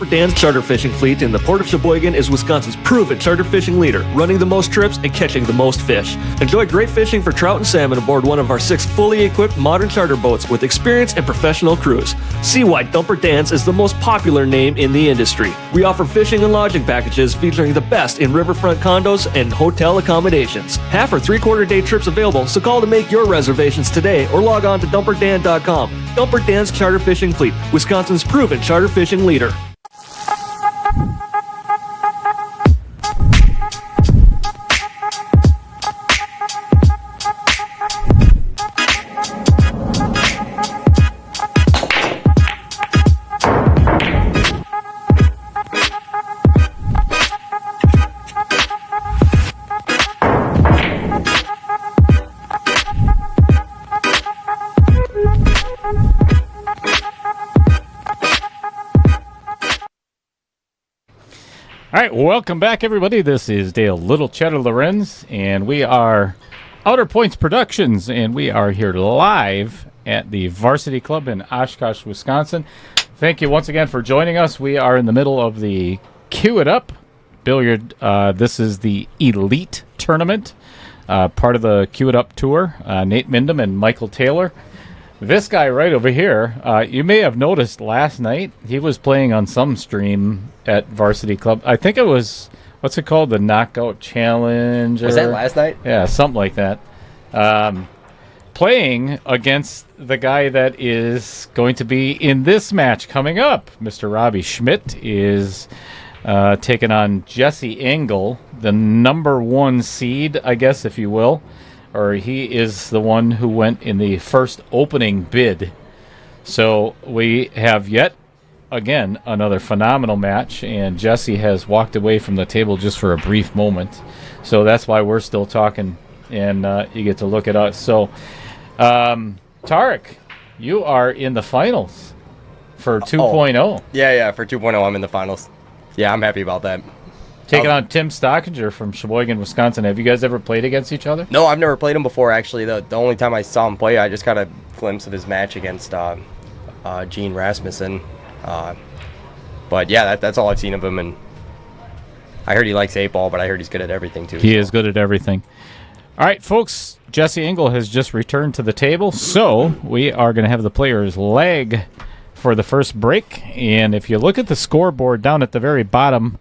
Dumper Dan's charter fishing fleet in the Port of Sheboygan is Wisconsin's proven charter fishing leader, running the most trips and catching the most fish. Enjoy great fishing for trout and salmon aboard one of our 6 fully equipped modern charter boats with experience and professional crews. See why Dumper Dan's is the most popular name in the industry. We offer fishing and lodging packages featuring the best in riverfront condos and hotel accommodations. Half or 3/4 day trips available, so call to make your reservations today or log on to dumperdan.com. Dumper Dan's charter fishing fleet, Wisconsin's proven charter fishing leader. All right, welcome back, everybody. This is Dale Little Cheddar Lorenz, and we are Outer Points Productions, and we are here live at the Varsity Club in Oshkosh, Wisconsin. Thank you once again for joining us. We are in the middle of the Cue It Up Billiard. This is the Elite Tournament, part of the Cue It Up Tour. Nate Mindham and Michael Taylor. This guy right over here, you may have noticed last night, he was playing on some stream at Varsity Club. I think it was, what's it called? The Knockout Challenge? Was that last night? Yeah, something like that. Playing against the guy that is going to be in this match coming up. Mr. Robbie Schmidt is taking on Jesse Engel, the number 1 seed, I guess, if you will. Or he is the one who went in the first opening bid. So we have yet again another phenomenal match, and Jesse has walked away from the table just for a brief moment. So that's why we're still talking, and you get to look at us. So, Tarek, you are in the finals for 2.0. Yeah, for 2.0 I'm in the finals. Yeah, I'm happy about that. Taking on Tim Stockinger from Sheboygan, Wisconsin. Have you guys ever played against each other? No, I've never played him before, actually. The only time I saw him play, I just got a glimpse of his match against Gene Rasmussen. But yeah, that's all I've seen of him. And I heard he likes 8-ball, but I heard he's good at everything, too. He is good at everything. All right, folks, Jesse Engel has just returned to the table, so we are going to have the players lag for the first break. And if you look at the scoreboard down at the very bottom,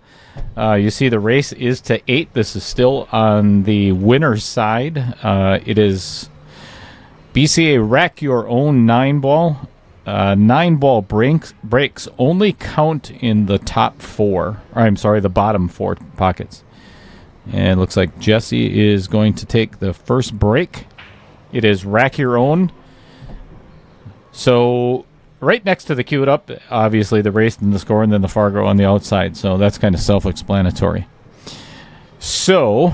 you see the race is to 8. This is still on the winner's side. It is BCA Rack Your Own 9-ball. 9-ball breaks only count in the top 4. The bottom 4 pockets. And it looks like Jesse is going to take the first break. It is Rack Your Own. So right next to the Cue It Up, obviously the race and the score, and then the Fargo on the outside. So that's kind of self-explanatory. So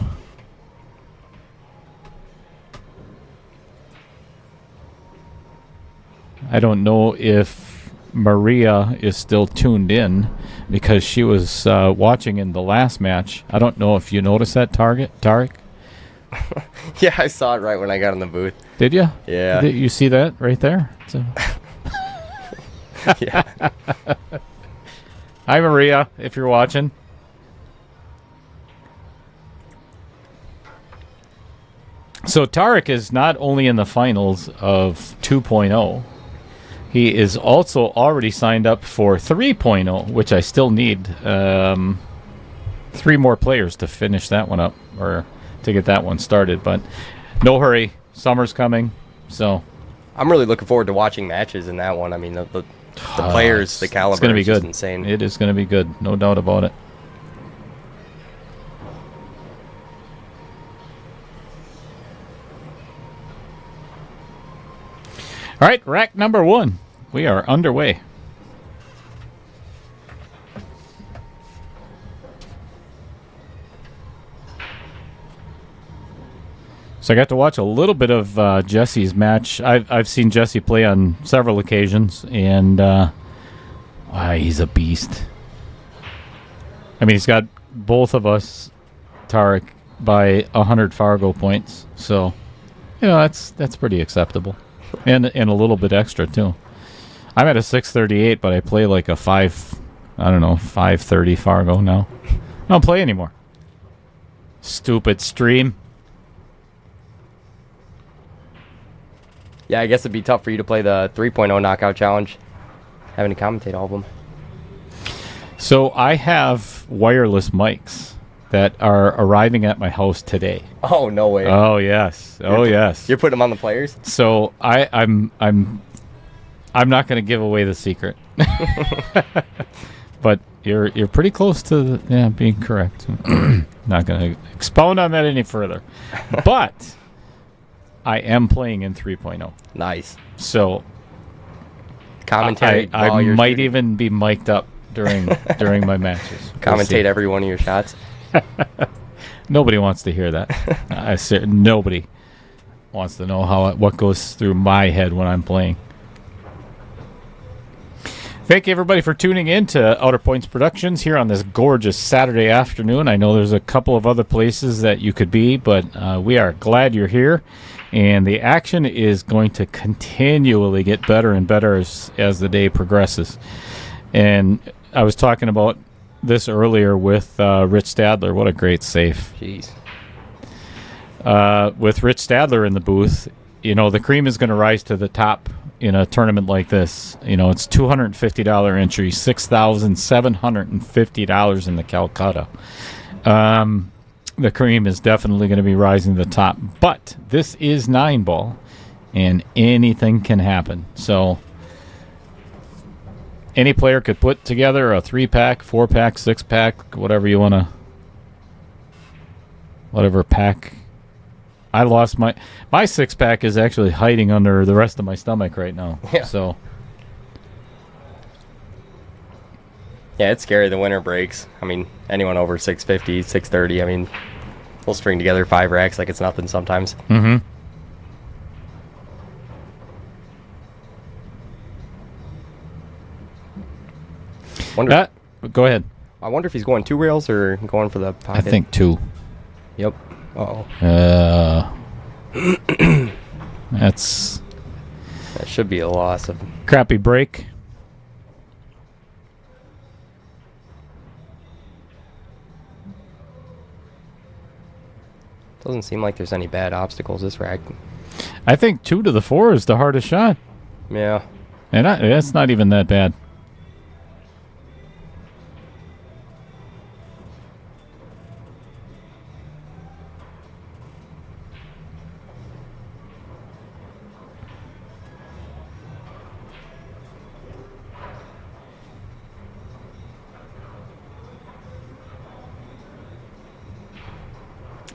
I don't know if Maria is still tuned in because she was watching in the last match. I don't know if you noticed that, Tarek? Yeah, I saw it right when I got in the booth. Did you? Yeah. Did you see that right there? So. Yeah. Hi, Maria, if you're watching. So Tarek is not only in the finals of 2.0, he is also already signed up for 3.0, which I still need 3 more players to finish that one up, or to get that one started. But no hurry, summer's coming, so I'm really looking forward to watching matches in that one. I mean, the players, the caliber, it's going to be is good. just insane. It is going to be good, no doubt about it. All right, rack number 1. We are underway. So I got to watch a little bit of Jesse's match. I've seen Jesse play on several occasions, and he's a beast. I mean, he's got both of us, Tarek, by 100 Fargo points. So, that's pretty acceptable, and a little bit extra too. I'm at a 638, but I play like a 5 I don't know, 5:30 Fargo now. I don't play anymore. Stupid stream. Yeah, I guess it'd be tough for you to play the 3.0 knockout challenge, having to commentate all of them. So I have wireless mics that are arriving at my house today. Oh, no way. Oh yes. Yes. You're putting them on the players? So I'm not going to give away the secret. But you're pretty close to being correct. Not going to expound on that any further. But I am playing in 3.0. Nice. So Commentate. I might even be mic'd up during my matches. Commentate every one of your shots. Nobody wants to hear that. Nobody wants to know what goes through my head when I'm playing. Thank you, everybody, for tuning in to Outer Points Productions here on this gorgeous Saturday afternoon. I know there's a couple of other places that you could be, but we are glad you're here. And the action is going to continually get better and better as the day progresses. And I was talking about this earlier with Rich Stadler. What a great save. Jeez. With Rich Stadler in the booth, the cream is going to rise to the top in a tournament like this. It's $250 entry, $6,750 in the Calcutta. The cream is definitely going to be rising to the top. But this is 9-ball, and anything can happen. So any player could put together a 3-pack, 4-pack, 6-pack, whatever pack. I lost my 6-pack is actually hiding under the rest of my stomach right now. Yeah. So yeah, it's scary. The winter breaks. I mean, anyone over 650, 630. I mean, we'll string together 5 racks like it's nothing sometimes. Mm-hmm. Go ahead. I wonder if he's going 2 rails or going for the pocket. I think 2. Yep. Uh-oh. That should be a loss of... crappy break. Doesn't seem like there's any bad obstacles this rack. I think 2 to the 4 is the hardest shot. Yeah. And that's not even that bad.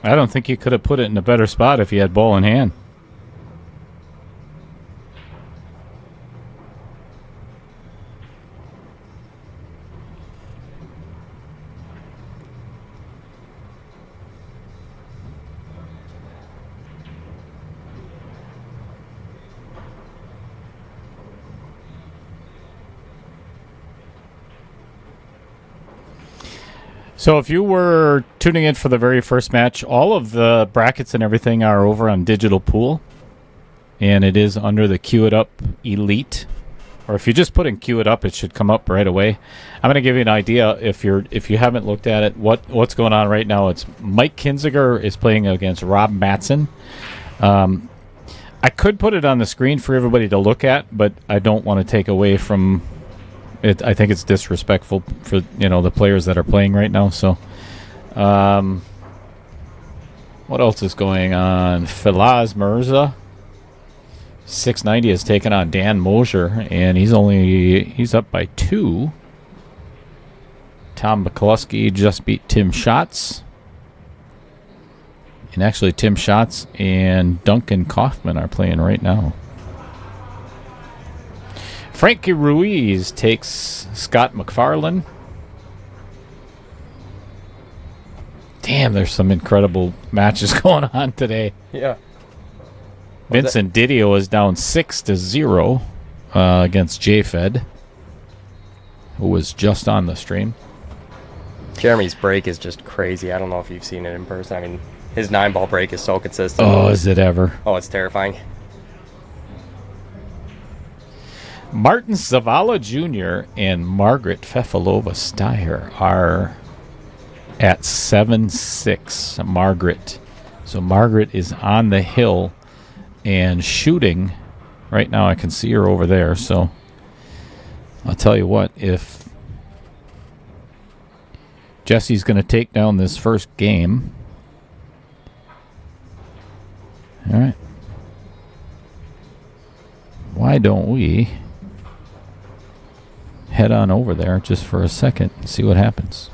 I don't think you could have put it in a better spot if you had ball in hand. So if you were tuning in for the very first match, all of the brackets and everything are over on Digital Pool. And it is under the Queue It Up Elite. Or if you just put in Queue It Up, it should come up right away. I'm going to give you an idea if you haven't looked at it, what's going on right now. It's Mike Kinziger is playing against Rob Matson. I could put it on the screen for everybody to look at, but I don't want to take away from it. I think it's disrespectful for the players that are playing right now. So, what else is going on? Filaz Mirza, 690 has taken on Dan Mosier, and he's up by 2. Tom McCluskey just beat Tim Schatz. And actually, Tim Schatz and Duncan Kaufman are playing right now. Frankie Ruiz takes Scott McFarlane. Damn, there's some incredible matches going on today. Yeah. Vincent Didio is down 6-0 against JFed, who was just on the stream. Jeremy's break is just crazy. I don't know if you've seen it in person. I mean, his 9-ball break is so consistent. Oh, is it ever? Oh, it's terrifying. Martin Zavala Jr. and Margaret Fefalova-Steyer are at 7-6. Margaret. So Margaret is on the hill and shooting. Right now I can see her over there. So I'll tell you what, if Jesse's going to take down this first game. All right. Why don't we head on over there just for a second and see what happens?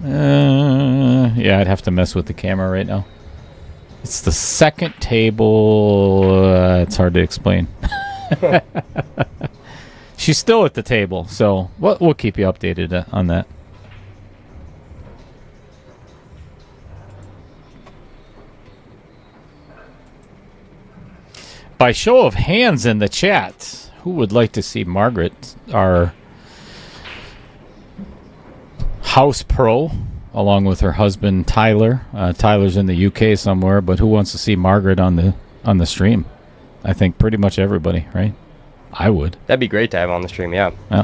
Yeah, I'd have to mess with the camera right now. It's the second table. It's hard to explain. She's still at the table, so we'll keep you updated on that. By show of hands in the chat, who would like to see Margaret, our house pro, along with her husband Tyler? Tyler's in the UK somewhere, but who wants to see Margaret on the stream? I think pretty much everybody, right? I would. That'd be great to have on the stream, yeah. Yeah.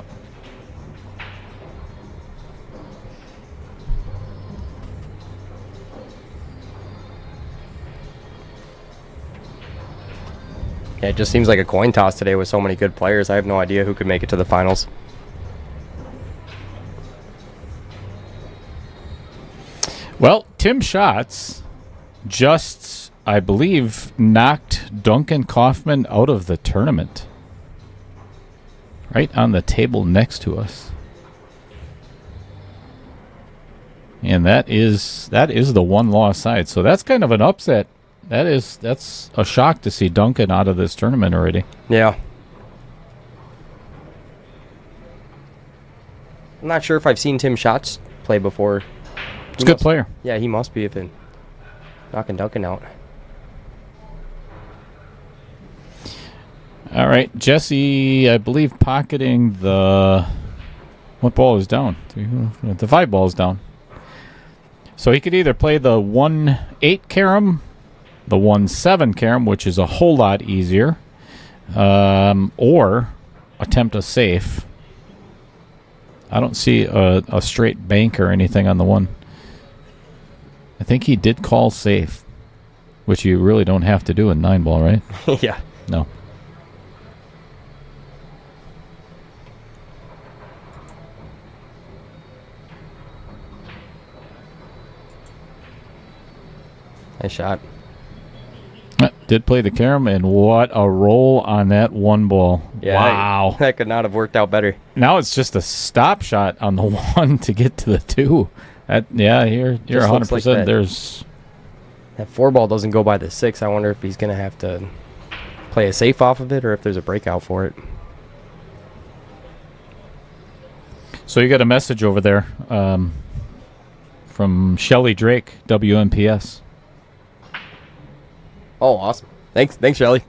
Yeah, it just seems like a coin toss today with so many good players. I have no idea who could make it to the finals. Well, Tim Schatz just, I believe, knocked Duncan Kaufman out of the tournament. Right on the table next to us. And that is the one-loss side. So that's kind of an upset. That's a shock to see Duncan out of this tournament already. Yeah. I'm not sure if I've seen Tim Schatz play before. He's a good player. Yeah, he must be if it knocking Duncan out. All right, Jesse, I believe pocketing the... What ball is down? The 5 ball is down. So he could either play the 1-8 carom, the 1-7 carom, which is a whole lot easier, or attempt a safe. I don't see a straight bank or anything on the one. I think he did call safe, which you really don't have to do in 9 ball, right? Yeah. No. Nice shot. Did play the carom, and what a roll on that 1 ball. Yeah, wow. That could not have worked out better. Now it's just a stop shot on the 1 to get to the 2. Yeah, you're 100%. Like that, There's that 4 ball doesn't go by the 6. I wonder if he's going to have to play a safe off of it or if there's a breakout for it. So you got a message over there from Shelly Drake, WMPS. Oh, awesome. Thanks, Shelly.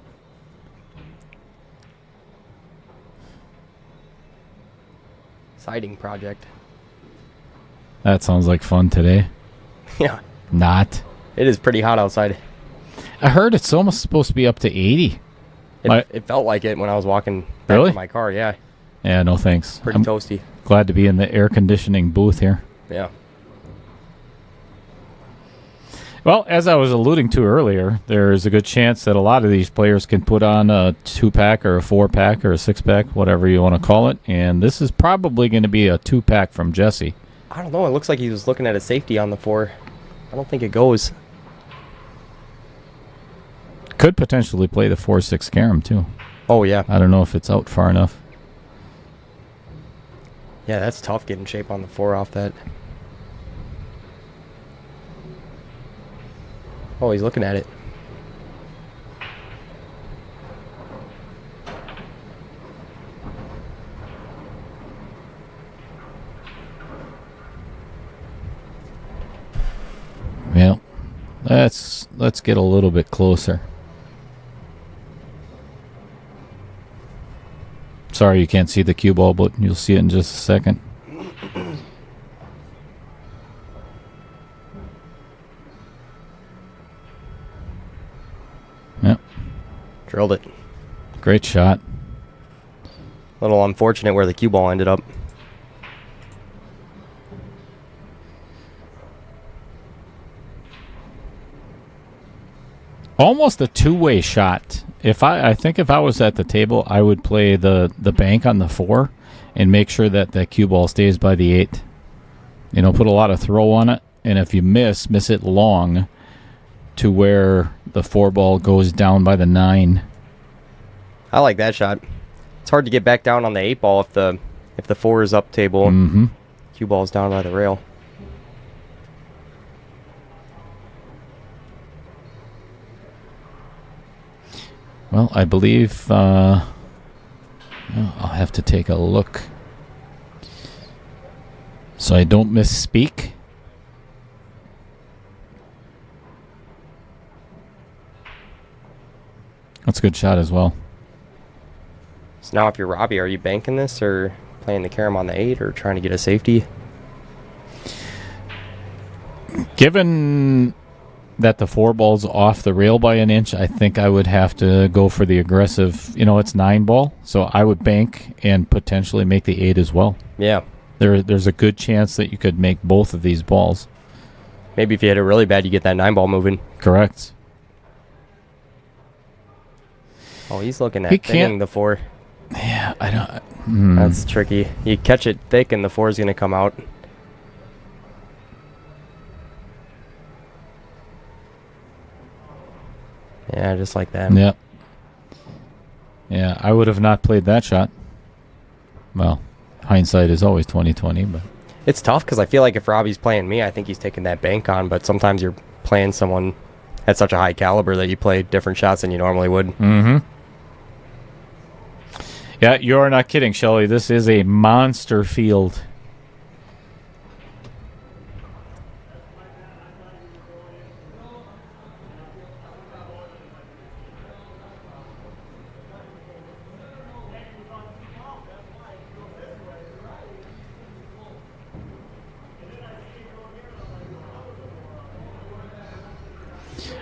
Siding project. That sounds like fun today. Yeah. Not. It is pretty hot outside. I heard it's almost supposed to be up to 80. It felt like it when I was walking back Really? to my car, yeah. Yeah, no thanks. Pretty I'm toasty. glad to be in the air conditioning booth here. Yeah. Well, as I was alluding to earlier, there's a good chance that a lot of these players can put on a 2-pack or a 4-pack or a 6-pack, whatever you want to call it. And this is probably going to be a 2-pack from Jesse. I don't know. It looks like he was looking at a safety on the 4. I don't think it goes. Could potentially play the 4-6 carom, too. Oh, yeah. I don't know if it's out far enough. Yeah, that's tough getting shape on the 4 off that. Oh, he's looking at it. Well, let's get a little bit closer. Sorry you can't see the cue ball, but you'll see it in just a second. Drilled it. Great shot. A little unfortunate where the cue ball ended up. Almost a two-way shot. I think if I was at the table, I would play the bank on the 4 and make sure that the cue ball stays by the 8. Put a lot of throw on it, and if you miss it long to where the 4 ball goes down by the 9. I like that shot. It's hard to get back down on the 8 ball if the 4 is up table. Mm-hmm. Cue ball's down by the rail. Well, I believe I'll have to take a look so I don't misspeak. That's a good shot as well. So now if you're Robbie, are you banking this or playing the carom on the 8 or trying to get a safety? Given that the 4 ball's off the rail by an inch, I think I would have to go for the aggressive. It's 9 ball, so I would bank and potentially make the 8 as well. Yeah. There's a good chance that you could make both of these balls. Maybe if you hit it really bad, you get that 9 ball moving. Correct. Oh, he's looking He at thinning the 4. Yeah, I don't. That's tricky. You catch it thick and the 4 is going to come out. Yeah, just like that. Yeah. Yeah, I would have not played that shot. Well, hindsight is always 20/20, but It's tough because I feel like if Robbie's playing me, I think he's taking that bank on, but sometimes you're playing someone at such a high caliber that you play different shots than you normally would. Mm-hmm. Yeah, you're not kidding, Shelley. This is a monster field.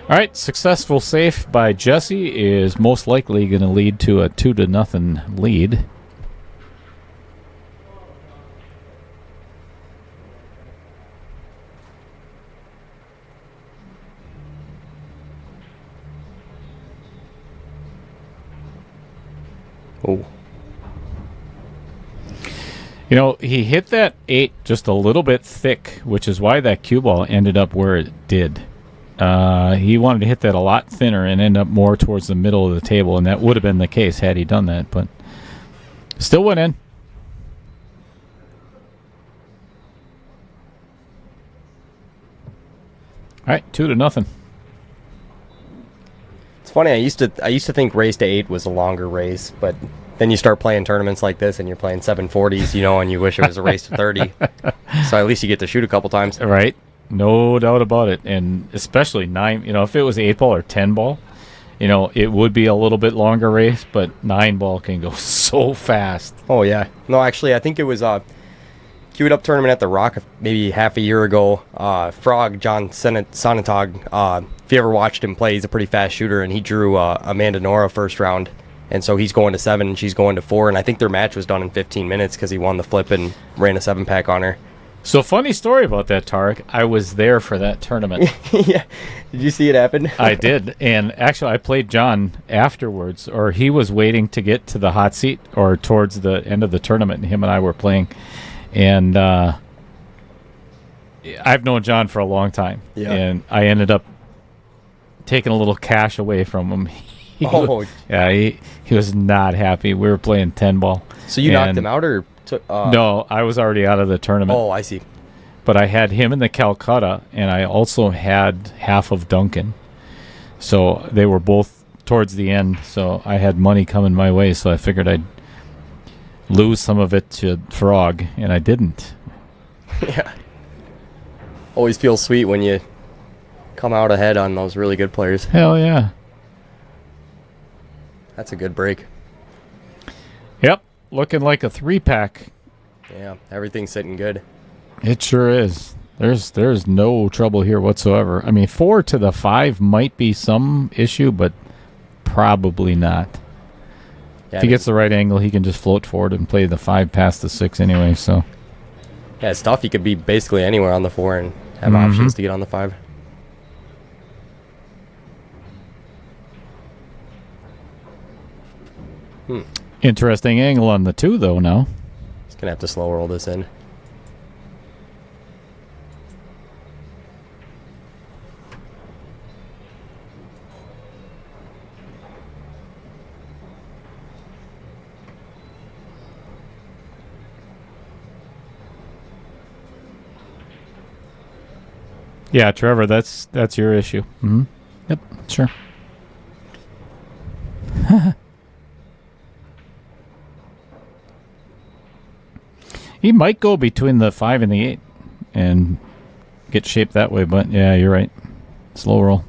All right, successful save by Jesse is most likely going to lead to a 2-0 lead. Oh. He hit that 8 just a little bit thick, which is why that cue ball ended up where it did. He wanted to hit that a lot thinner and end up more towards the middle of the table, and that would have been the case had he done that, but still went in. All right, 2-0. It's funny. I used to think race to 8 was a longer race, but then you start playing tournaments like this, and you're playing 740s, and you wish it was a race to 30. So at least you get to shoot a couple times. Right. No doubt about it. And especially 9, if it was 8 ball or 10 ball, it would be a little bit longer race, but 9 ball can go so fast. Oh, yeah. No, actually, I think it was queued up tournament at the Rock maybe half a year ago. Frog, John Sonatog, if you ever watched him play, he's a pretty fast shooter, and he drew Amanda Nora first round. And so he's going to 7 and she's going to 4. And I think their match was done in 15 minutes because he won the flip and ran a 7-pack on her. So funny story about that, Tarek. I was there for that tournament. Yeah. Did you see it happen? I did. And actually, I played John afterwards, or he was waiting to get to the hot seat or towards the end of the tournament, and him and I were playing. And I've known John for a long time. Yeah. And I ended up taking a little cash away from him. He was not happy. We were playing 10 ball. So you knocked him out or... No, I was already out of the tournament. Oh, I see. But I had him in the Calcutta, and I also had half of Duncan. So they were both towards the end, so I had money coming my way, so I figured I'd lose some of it to Frog, and I didn't. Yeah. Always feels sweet when you come out ahead on those really good players. Hell yeah. That's a good break. Yep. Looking like a 3-pack. Yeah, everything's sitting good. It sure is. There's no trouble here whatsoever. I mean, 4 to the 5 might be some issue, but probably not. Yeah, If he gets the right angle, he can just float forward and play the 5 past the 6 anyway. So yeah, it's tough. He could be basically anywhere on the 4 and have options to get on the 5. interesting angle on the 2 though. Now He's gonna have to slow roll this in. yeah, Trevor, that's your issue. Mm-hmm. Yep, sure. He might go between the 5 and the 8 and get shaped that way, but yeah, you're right. Slow roll.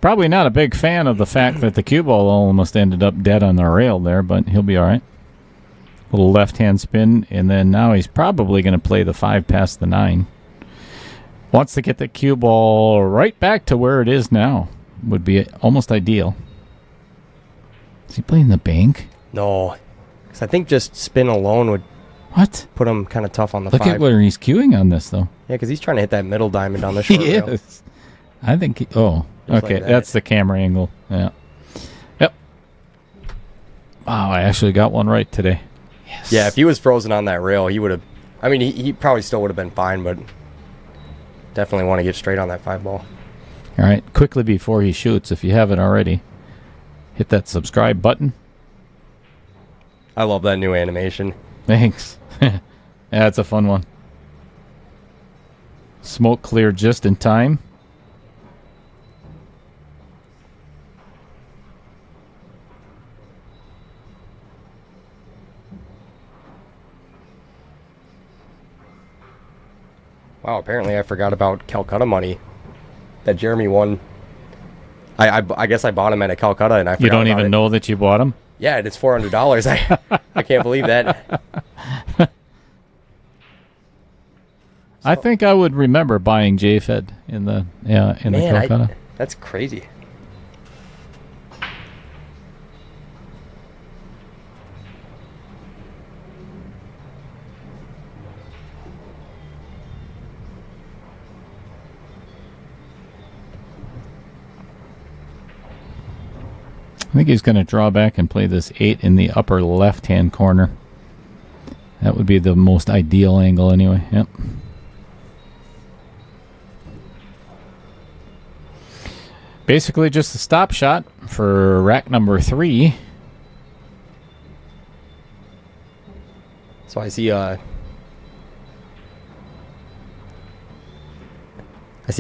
Probably not a big fan of the fact that the cue ball almost ended up dead on the rail there, but he'll be all right. Little left-hand spin, and then now he's probably going to play the 5 past the 9. Wants to get the cue ball right back to where it is now. Would be almost ideal. Is he playing the bank? No, because I think just spin alone would What? put him kind of tough on the Look 5. at where he's queuing on this, though. Yeah, because he's trying to hit that middle diamond on the short He rail. is. I think Just like okay, that. that's the camera angle. Yeah. Yep. Wow, I actually got one right today. Yes. Yeah, if he was frozen on that rail, he would have. I mean, he probably still would have been fine, but definitely want to get straight on that 5 ball. All right, quickly before he shoots, if you haven't already, hit that subscribe button. I love that new animation. Thanks. Yeah, it's a fun one. Smoke cleared just in time. Wow, apparently I forgot about Calcutta money that Jeremy won. I guess I bought him at a Calcutta and I forgot You don't about even it. know that you bought them? Yeah, it's $400. I can't believe that. I think I would remember buying JFed in the the Calcutta. That's crazy. I think he's going to draw back and play this 8 in the upper left-hand corner. That would be the most ideal angle anyway. Yep. Basically just a stop shot for rack number 3. So I see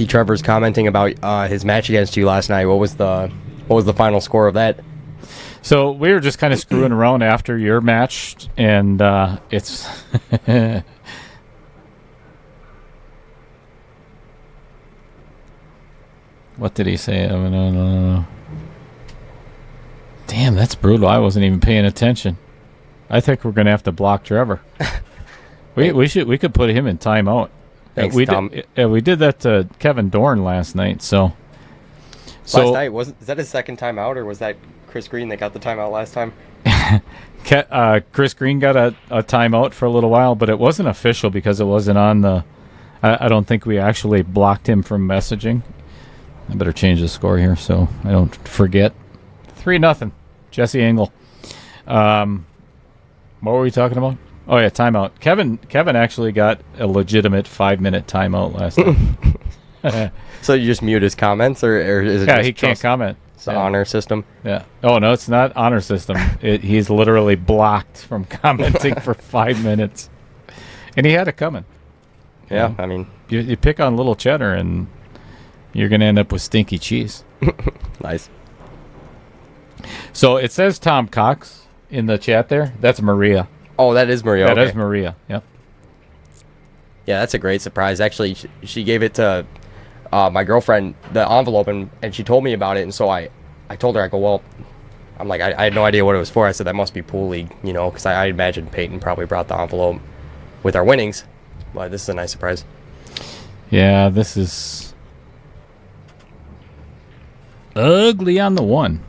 Trevor's commenting about his match against you last night. What was the final score of that? So we were just kind of screwing around after your match, and it's what did he say? No. Damn, that's brutal. I wasn't even paying attention. I think we're gonna have to block Trevor. we could put him in timeout. Thanks, we Tom. we did that to Kevin Dorn last night. So Last night is that his second timeout, or was that Chris Green that got the timeout last time? Chris Green got a timeout for a little while, but it wasn't official because it wasn't on the. I don't think we actually blocked him from messaging. I better change the score here so I don't forget. 3-0, Jesse Engel. What were we talking about? Oh yeah, timeout. Kevin actually got a legitimate 5-minute timeout last night. So you just mute his comments, or is it Yeah, just he can't trust comment. the honor system? Yeah. Oh no, it's not honor system. He's literally blocked from commenting for 5 minutes, and he had it coming. Yeah, I mean, You pick on little cheddar, and you're gonna end up with stinky cheese. nice. So it says Tom Cox in the chat there. That's Maria. Oh, that is Maria. That okay. is Maria. Yep. Yeah, that's a great surprise. Actually, she gave it to my girlfriend, the envelope, and she told me about it. And so I told her, I go, well, I'm like, I had no idea what it was for. I said, that must be Pool League, because I imagine Peyton probably brought the envelope with our winnings. But this is a nice surprise. Yeah, this is. ugly on the 1.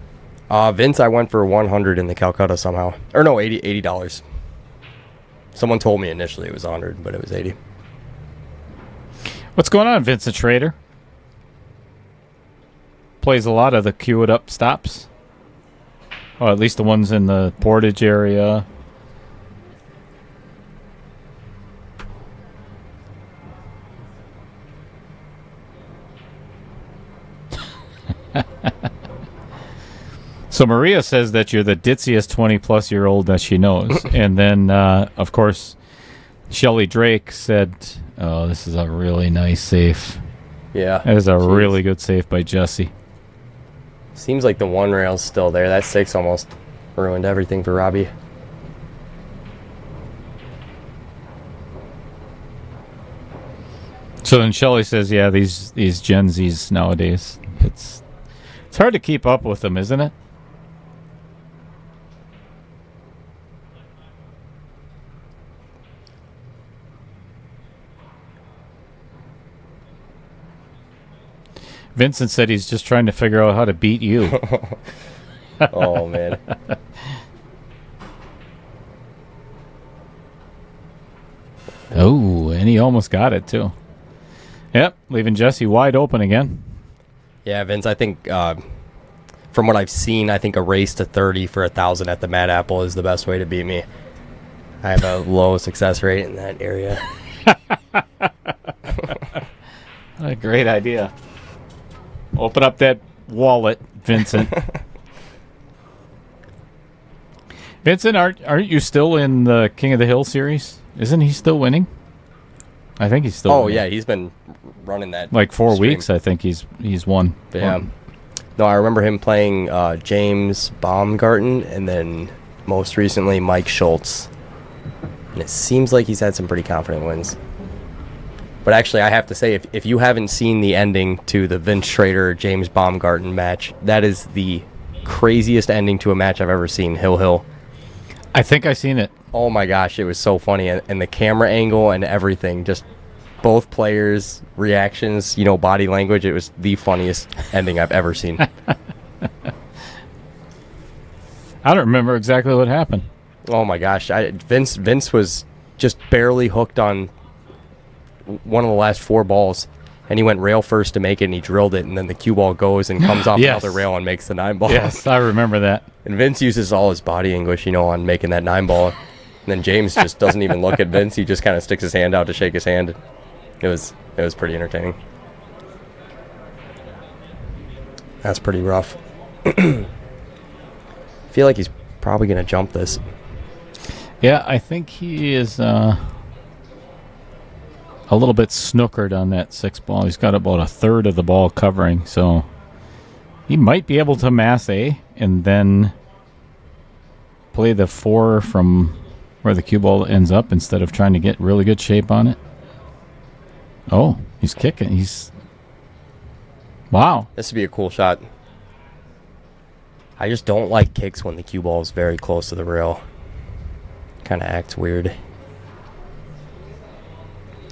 Vince, I went for 100 in the Calcutta somehow. Or no, $80. Someone told me initially it was 100, but it was 80. What's going on, Vincent Schrader? Plays a lot of the cue it up stops. Or at least the ones in the Portage area. So Maria says that you're the ditziest 20-plus-year-old that she knows. And then, of course, Shelly Drake said, oh, this is a really nice safe. Yeah. That is a really good safe by Jesse. Seems like the 1 rail's still there. That 6 almost ruined everything for Robbie. So then Shelly says, yeah, these Gen Zs nowadays, it's hard to keep up with them, isn't it? Vincent said he's just trying to figure out how to beat you. Oh, man. Oh, and he almost got it, too. Yep, leaving Jesse wide open again. Yeah, Vince, I think from what I've seen, I think a race to 30 for 1,000 at the Mad Apple is the best way to beat me. I have a low success rate in that area. What a great idea. Open up that wallet, Vincent. Vincent, aren't you still in the King of the Hill series? Isn't he still winning? I think he's still winning. Yeah, he's been running that. Like 4 stream. weeks, I think he's won. Yeah. No, I remember him playing James Baumgarten and then most recently Mike Schultz. And it seems like he's had some pretty confident wins. But actually, I have to say, if you haven't seen the ending to the Vince Schrader-James Baumgarten match, that is the craziest ending to a match I've ever seen, Hill. I think I've seen it. Oh my gosh, it was so funny. And the camera angle and everything, just both players' reactions, body language, it was the funniest ending I've ever seen. I don't remember exactly what happened. Oh my gosh, Vince was just barely hooked on one of the last 4 balls, and he went rail first to make it, and he drilled it, and then the cue ball goes and comes off Yes. another rail and makes the 9 ball. Yes, I remember that. And Vince uses all his body English, on making that 9 ball. And then James just doesn't even look at Vince. He just kind of sticks his hand out to shake his hand. It was pretty entertaining. That's pretty rough. I feel like he's probably going to jump this. Yeah, I think he is a little bit snookered on that 6 ball. He's got about a third of the ball covering, so he might be able to mass A and then play the 4 from where the cue ball ends up instead of trying to get really good shape on it. Oh, he's kicking. Wow. This would be a cool shot. I just don't like kicks when the cue ball is very close to the rail. Kind of acts weird.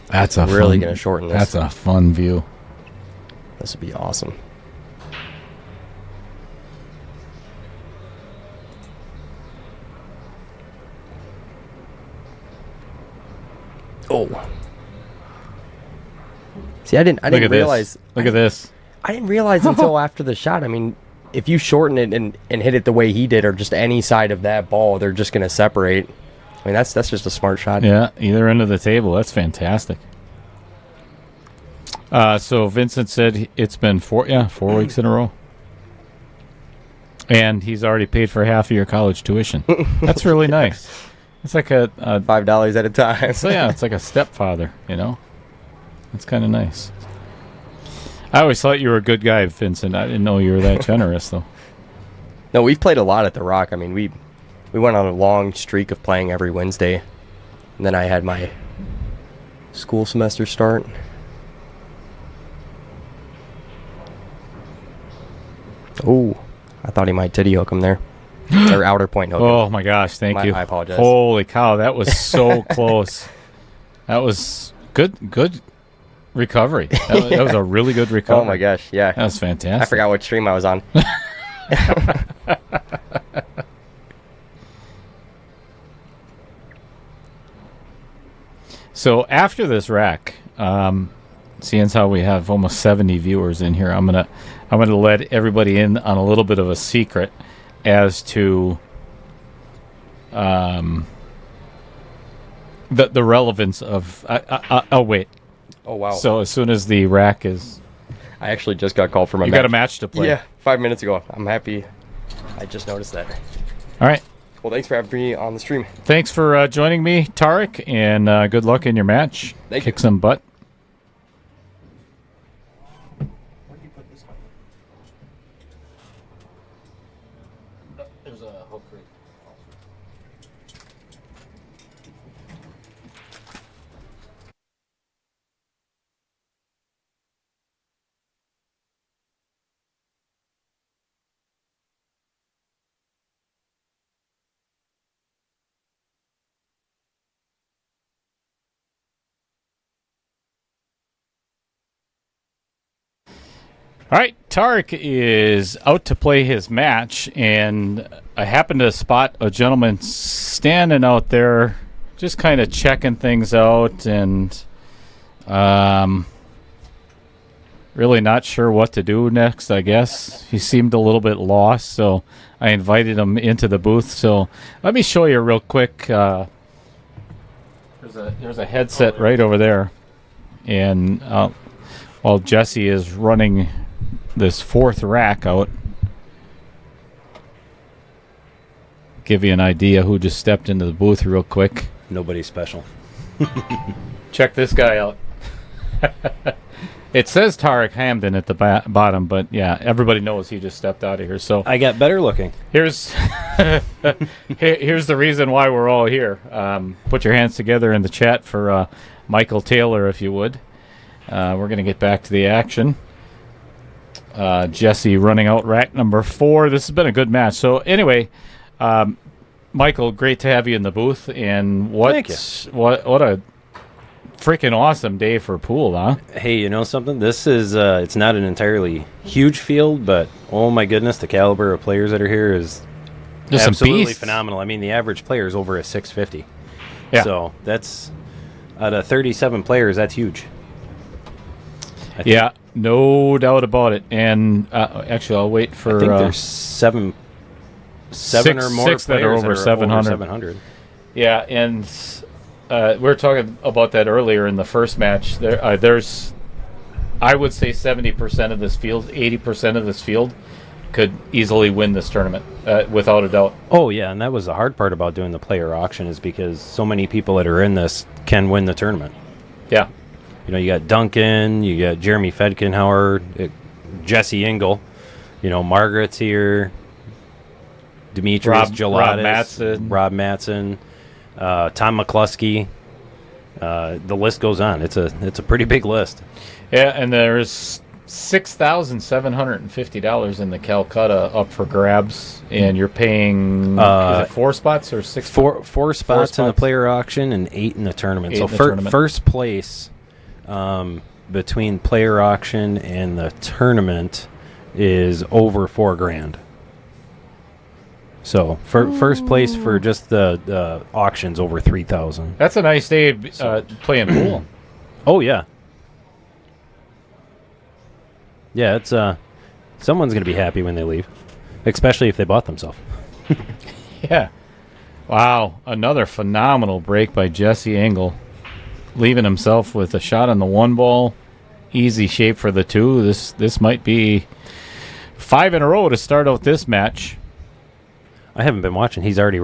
That's a really going to shorten this. That's a fun view. This would be awesome. Oh. See, I didn't realize. Look at this. I didn't realize until after the shot. I mean, if you shorten it and hit it the way he did, or just any side of that ball, they're just going to separate. I mean, that's just a smart shot. Yeah, either end of the table. That's fantastic. So Vincent said it's been 4 weeks in a row. And he's already paid for half of your college tuition. That's really nice. It's like a $5 at a time. So yeah, it's like a stepfather, It's kind of nice. I always thought you were a good guy, Vincent. I didn't know you were that generous, though. No, we've played a lot at the Rock. I mean, we went on a long streak of playing every Wednesday. And then I had my school semester start. Oh, I thought he might titty hook him there. Or outer point hook him. Oh, my gosh. Thank you. I apologize. Holy cow. That was so close. That was good recovery. That was a really good recovery. Oh my gosh, yeah. That was fantastic. I forgot what stream I was on. So after this rack, seeing as how we have almost 70 viewers in here, I'm gonna let everybody in on a little bit of a secret as to the relevance of. I'll wait. Oh wow. So as soon as the rack is, I actually just got called for my you match. got a match to play. Yeah, 5 minutes ago. I'm happy. I just noticed that. All right. Well, thanks for having me on the stream. Thanks for joining me, Tarek, and good luck in your match. Thank you. Kick some butt. There's a hook right. All right, Tarek is out to play his match, and I happened to spot a gentleman standing out there just kind of checking things out and really not sure what to do next, I guess. He seemed a little bit lost, so I invited him into the booth. So let me show you real quick. There's a headset right over there, and while Jesse is running this fourth rack out, give you an idea who just stepped into the booth real quick. Nobody special. Check this guy out. It says Tarek Hamden at the bottom, but yeah, everybody knows he just stepped out of here. So I got better looking. here's here's the reason why we're all here. Put your hands together in the chat for Michael Taylor, if you would. We're going to get back to the action. Jesse running out rack number 4. This has been a good match. So anyway, Michael, great to have you in the booth. And Thank you. what a freaking awesome day for pool, huh? Hey, you know something? This is it's not an entirely huge field, but oh my goodness, the caliber of players that are here is Just some absolutely beasts. phenomenal. I mean, the average player is over a 650. Yeah. So that's out of 37 players, that's huge. I think- Yeah, no doubt about it. And actually, I'll wait for I think there's seven or more six that are players over 700. Yeah, and we were talking about that earlier in the first match. There's, I would say, 70% of this field, 80% of this field could easily win this tournament, without a doubt. Oh yeah, and that was the hard part about doing the player auction, is because so many people that are in this can win the tournament. Yeah. You know, you got Duncan, you got Jeremy Fedkenhauer, Jesse Engel, you know, Margaret's here, Demetrius Gelatis, Rob Matson, Tom McCluskey. The list goes on. It's a pretty big list. Yeah, and there's $6,750 in the Calcutta up for grabs, and you're paying is it 4 spots or 6? Four spots in the spots? player auction and 8 in the tournament. 8 So in the tournament. first place between player auction and the tournament is over $4,000. So first place for just the auction's over $3,000. That's a nice day playing pool. Oh yeah, yeah. It's someone's gonna be happy when they leave, especially if they bought themselves. Yeah. Wow. Another phenomenal break by Jesse Engel, leaving himself with a shot on the 1 ball. Easy shape for the 2. This might be 5 in a row to start out this match. I haven't been watching. He's already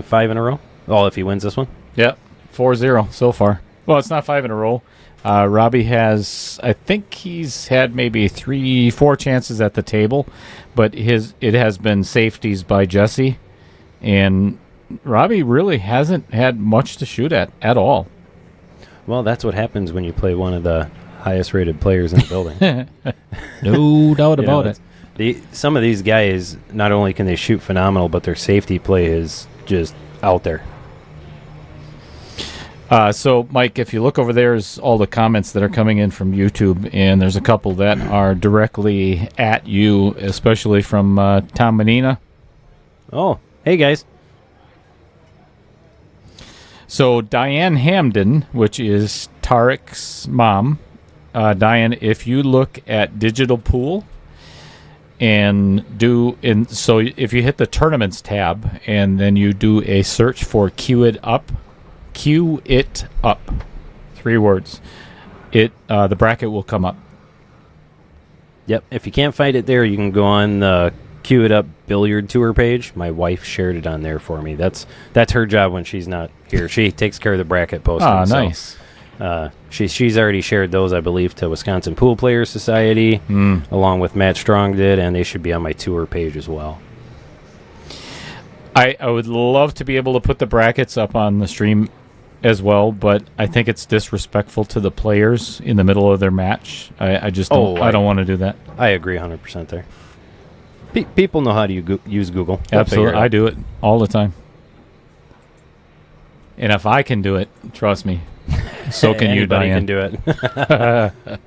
5 in a row. Oh, if he wins this one. Yep. 4-0 so far. Well, it's not 5 in a row. Robbie has, I think he's had maybe 3-4 chances at the table, but it has been safeties by Jesse, and Robbie really hasn't had much to shoot at all. Well, that's what happens when you play one of the highest rated players in the building. No doubt about it. Some of these guys, not only can they shoot phenomenal, but their safety play is just out there. So, Mike, if you look over there, is all the comments that are coming in from YouTube, and there's a couple that are directly at you, especially from Tom Menina. Oh, hey, guys. So, Diane Hamden, which is Tarek's mom. Diane, if you look at Digital Pool, so if you hit the Tournaments tab, and then you do a search for Queue It Up, 3 words, the bracket will come up. Yep. If you can't find it there, you can go on the Queue It Up Billiard Tour page. My wife shared it on there for me. That's her job when she's not here. She takes care of the bracket posting. Ah, nice. She's already shared those, I believe, to Wisconsin Pool Players Society, along with Matt Strong did, and they should be on my tour page as well. I would love to be able to put the brackets up on the stream as well, but I think it's disrespectful to the players in the middle of their match. I just don't, I don't want to do that. I agree 100% there. People know how to use Google. Absolutely. I do it all the time. And if I can do it, trust me, so can you, Diane. Anybody can do it.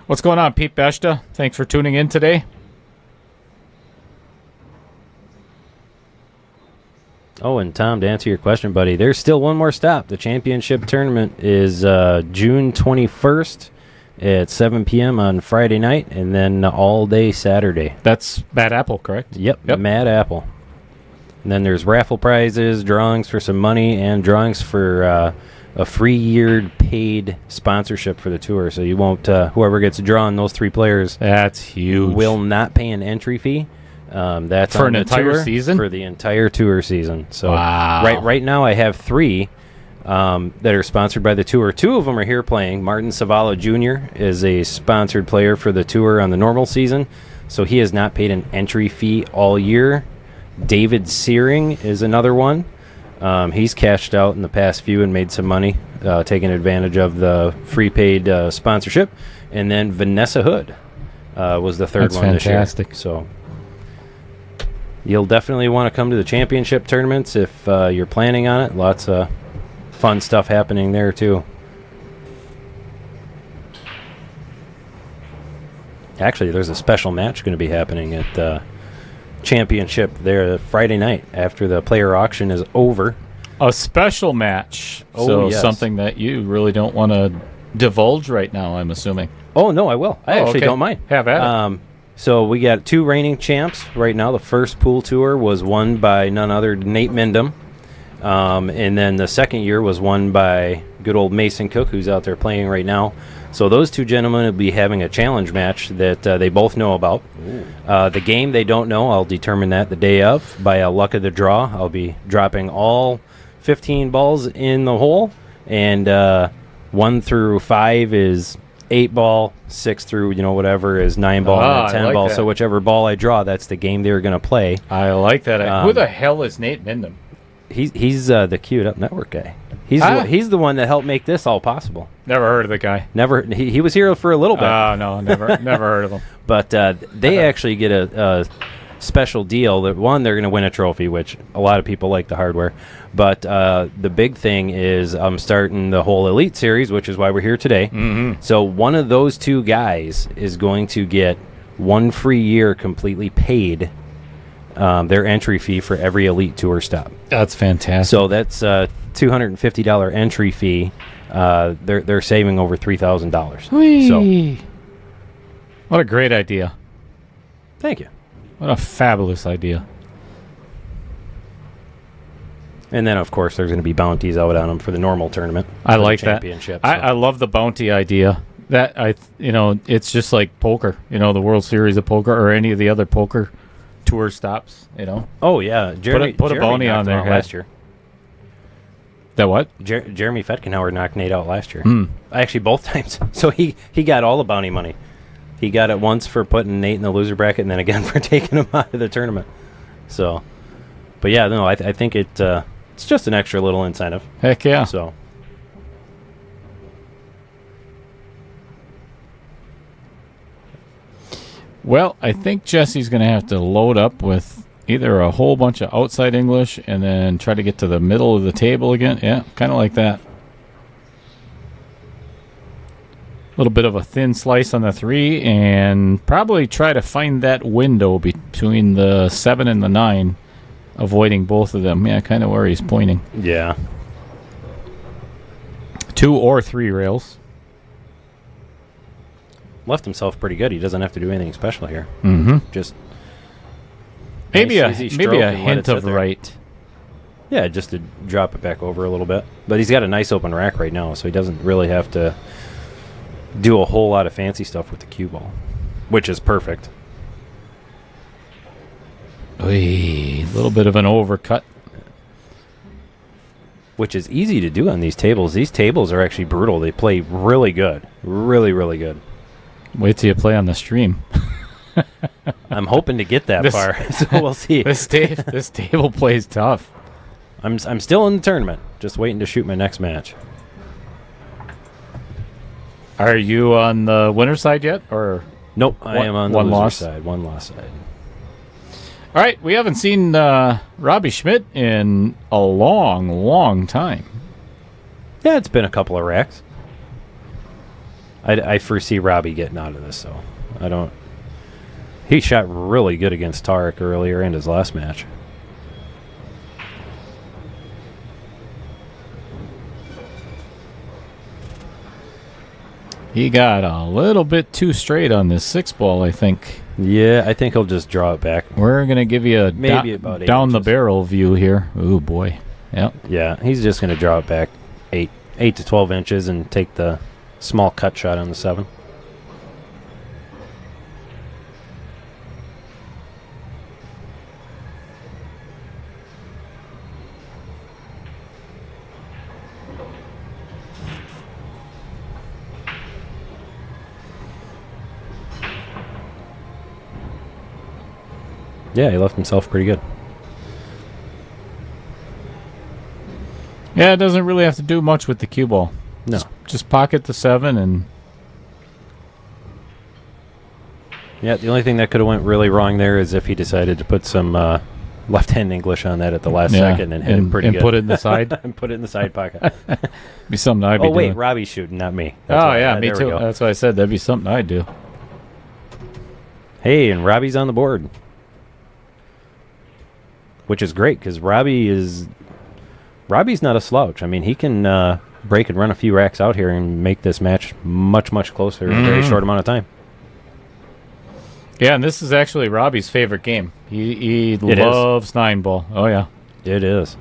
What's going on, Pete Beshta? Thanks for tuning in today. Oh, and Tom, to answer your question, buddy, there's still one more stop. The championship tournament is June 21st at 7 p.m. on Friday night, and then all day Saturday. That's Mad Apple, correct? Yep. Mad Apple. And then there's raffle prizes, drawings for some money, and drawings for a free year paid sponsorship for the tour. So you won't, whoever gets drawn, those 3 players, that's huge, will not pay an entry fee. That's for an entire season? For the entire tour season. So wow. right now I have 3 that are sponsored by the tour. 2 of them are here playing. Martin Savala Jr. is a sponsored player for the tour on the normal season, so he has not paid an entry fee all year. David Searing is another one. He's cashed out in the past few and made some money, taking advantage of the free paid sponsorship. And then Vanessa Hood was the third one fantastic. This year. So you'll definitely want to come to the championship tournaments if you're planning on it. Lots of fun stuff happening there, too. Actually, there's a special match going to be happening at the championship there Friday night after the player auction is over. A special match. So yes. Something that you really don't want to divulge right now, I'm assuming. Oh, no, I will. I actually don't mind. Have at it. So we got 2 reigning champs right now. The first pool tour was won by none other than Nate Mindham. And then the second year was won by good old Mason Cook, who's out there playing right now. So those 2 gentlemen will be having a challenge match that they both know about. The game they don't know, I'll determine that the day of. By a luck of the draw, I'll be dropping all 15 balls in the hole. And 1 through 5 is 8 ball, 6 through, whatever is 9 ball, and then 10 like ball. that. So whichever ball I draw, that's the game they're going to play. I like that. Who the hell is Nate Mindham? He's the Queued Up Network guy. He's the one that helped make this all possible. Never heard of the guy. Never. He was here for a little bit. Oh, no, never heard of him. But they actually get a special deal. That one, they're going to win a trophy, which a lot of people like the hardware. But the big thing is I'm starting the whole Elite Series, which is why we're here today. Mm-hmm. So one of those 2 guys is going to get 1 free year completely paid, their entry fee for every Elite Tour stop. That's fantastic. So that's a $250 entry fee. They're saving over $3,000. So, what a great idea. thank you. What a fabulous idea. And then, of course, there's going to be bounties out on them for the normal tournament. I like that. Championship. I love the bounty idea. That it's just like poker. The World Series of Poker or any of the other poker tour stops. Oh yeah, Jeremy, put a bounty on there last year. That what? Jeremy Fetkenhauer knocked Nate out last year. Actually, both times. So he got all the bounty money. He got it once for putting Nate in the loser bracket, and then again for taking him out of the tournament. So, but yeah, no, I think it's just an extra little incentive. Heck yeah. So. Well, I think Jesse's going to have to load up with Either a whole bunch of outside English and then try to get to the middle of the table again. Yeah, kind of like that. A little bit of a thin slice on the 3 and probably try to find that window between the 7 and the 9, avoiding both of them. Yeah, kind of where he's pointing. Yeah. 2 or 3 rails. Left himself pretty good. He doesn't have to do anything special here. Mm-hmm. Just maybe nice, a hint of right. Yeah, just to drop it back over a little bit. But he's got a nice open rack right now, so he doesn't really have to do a whole lot of fancy stuff with the cue ball, which is perfect. A little bit of an overcut. Which is easy to do on these tables. These tables are actually brutal. They play really good. Really, really good. Wait till you play on the stream. I'm hoping to get that far, so we'll see. This table plays tough. I'm still in the tournament, just waiting to shoot my next match. Are you on the winner side yet, or nope? I am on the loser side. One loss side. All right, we haven't seen Robbie Schmidt in a long, long time. Yeah, it's been a couple of racks. I foresee Robbie getting out of this, though. I don't. He shot really good against Tarek earlier in his last match. He got a little bit too straight on this 6-ball, I think. Yeah, I think he'll just draw it back. We're going to give you a maybe about 8 down inches. the barrel view here. Oh, boy. Yep. Yeah, he's just going to draw it back 8 to 12 inches and take the small cut shot on the 7. Yeah, he left himself pretty good. Yeah, it doesn't really have to do much with the cue ball. No. Just pocket the 7 and... Yeah, the only thing that could have went really wrong there is if he decided to put some left-hand English on that at the last second and hit it pretty good. And put it in the side? And put it in the side pocket. Be something I'd be doing. Oh, wait, Robbie's shooting, not me. Me too. That's what I said. That'd be something I'd do. Hey, and Robbie's on the board. Which is great, because Robbie's not a slouch. I mean, he can break and run a few racks out here and make this match much, much closer in a very short amount of time. Yeah, and this is actually Robbie's favorite game. He loves 9-ball. Oh, yeah. It is.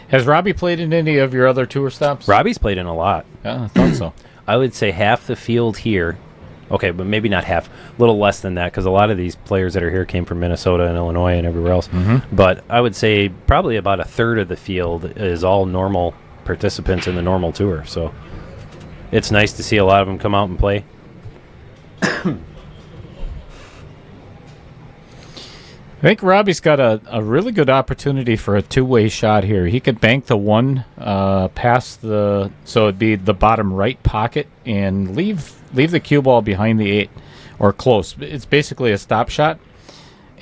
Has Robbie played in any of your other tour stops? Robbie's played in a lot. Yeah, I thought so. I would say half the field here. Okay, but maybe not half. A little less than that, because a lot of these players that are here came from Minnesota and Illinois and everywhere else. Mm-hmm. But I would say probably about a third of the field is all normal participants in the normal tour. So it's nice to see a lot of them come out and play. I think Robbie's got a really good opportunity for a two-way shot here. He could bank the 1 past the, so it'd be the bottom right pocket, and leave the cue ball behind the 8 or close. It's basically a stop shot,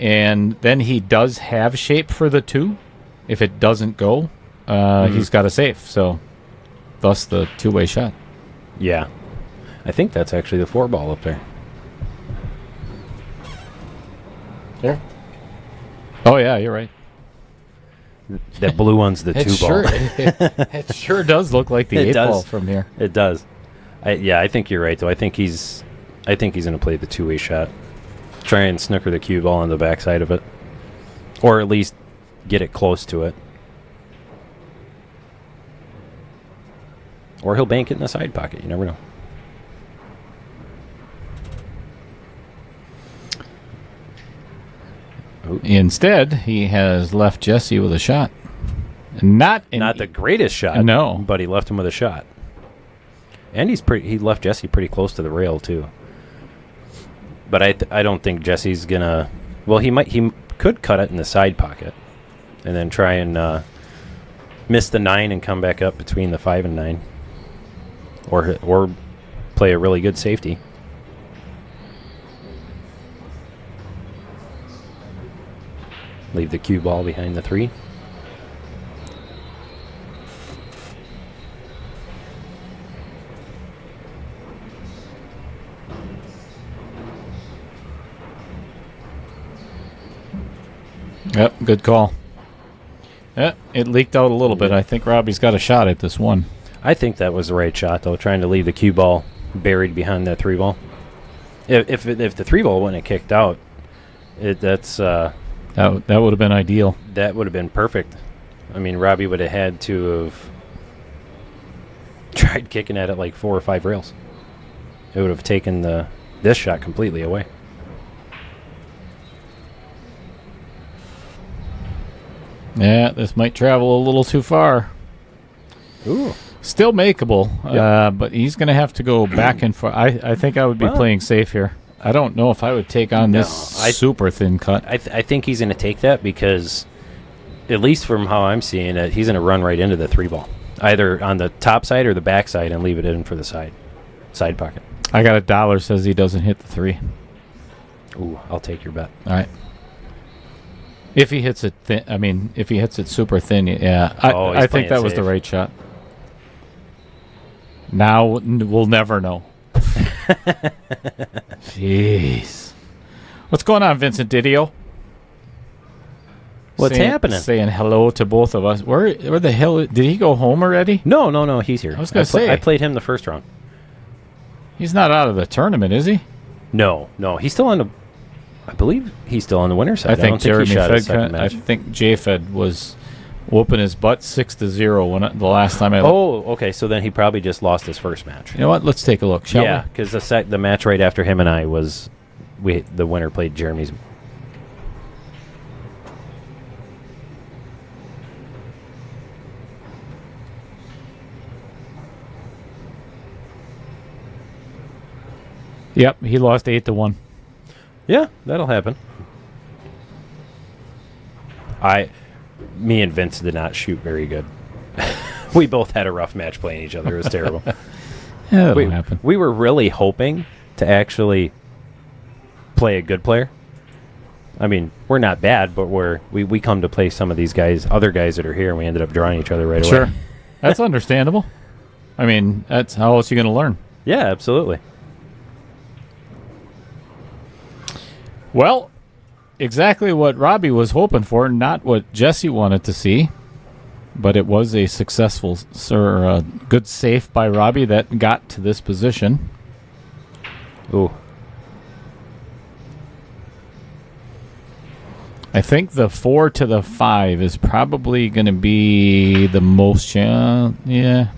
and then he does have shape for the 2. If it doesn't go, he's got a safe. So thus the two-way shot. Yeah, I think that's actually the 4 ball up there. There. Oh, yeah, you're right. That blue one's the 2 ball. It sure does look like the 8 ball from here. It does. I think you're right, though. I think he's going to play the 2-way shot. Try and snooker the cue ball on the backside of it. Or at least get it close to it. Or he'll bank it in the side pocket. You never know. Instead, he has left Jesse with a shot. Not the greatest shot. No, but he left him with a shot. And he left Jesse pretty close to the rail too. But I don't think Jesse's gonna. Well, he could cut it in the side pocket, and then try and miss the 9 and come back up between the 5 and 9, or play a really good safety. Leave the cue ball behind the 3. Yep, good call. Yeah, it leaked out a little bit. I think Robbie's got a shot at this one. I think that was the right shot, though, trying to leave the cue ball buried behind that 3 ball. If the 3 ball wouldn't have kicked out, that would have been ideal. That would have been perfect. I mean, Robbie would have had to have tried kicking at it like 4 or 5 rails. It would have taken this shot completely away. Yeah, this might travel a little too far. Ooh. Still makeable, Yep. but he's going to have to go back and forth. I think I would be playing safe here. I don't know if I would take on this super thin cut. I think he's going to take that because, at least from how I'm seeing it, he's going to run right into the 3 ball. Either on the top side or the back side and leave it in for the side pocket. I got $1 says he doesn't hit the 3. Ooh, I'll take your bet. All right. If he hits it thin, if he hits it super thin, yeah. I think that was the right shot. Now we'll never know. Jeez. What's going on, Vincent Didio? What's happening? Saying hello to both of us. Where the hell did he go home already? No, he's here. I was going to say I played him the first round. He's not out of the tournament, is he? No, he's still on the. I believe he's still on the winner's side. I think Jeremy he shot his second match. I think J-Fed was whooping his butt 6-0 the last time I looked. Oh, okay. So then he probably just lost his first match. You know what? Let's take a look, shall we? Yeah, because the match right after him and I was, the winner played Jeremy's. Yep, he lost 8-1. Yeah, that'll happen. Me and Vince did not shoot very good. We both had a rough match playing each other. It was terrible. Yeah, that'll happen. We were really hoping to actually play a good player. I mean, we're not bad, but we come to play some of these guys, other guys that are here, and we ended up drawing each other right away. Sure. That's understandable. I mean, that's how else are you going to learn? Yeah, absolutely. Well, exactly what Robbie was hoping for, not what Jesse wanted to see. But it was a successful, good safe by Robbie that got to this position. Ooh. I think the 4 to the 5 is probably going to be the most. Yeah.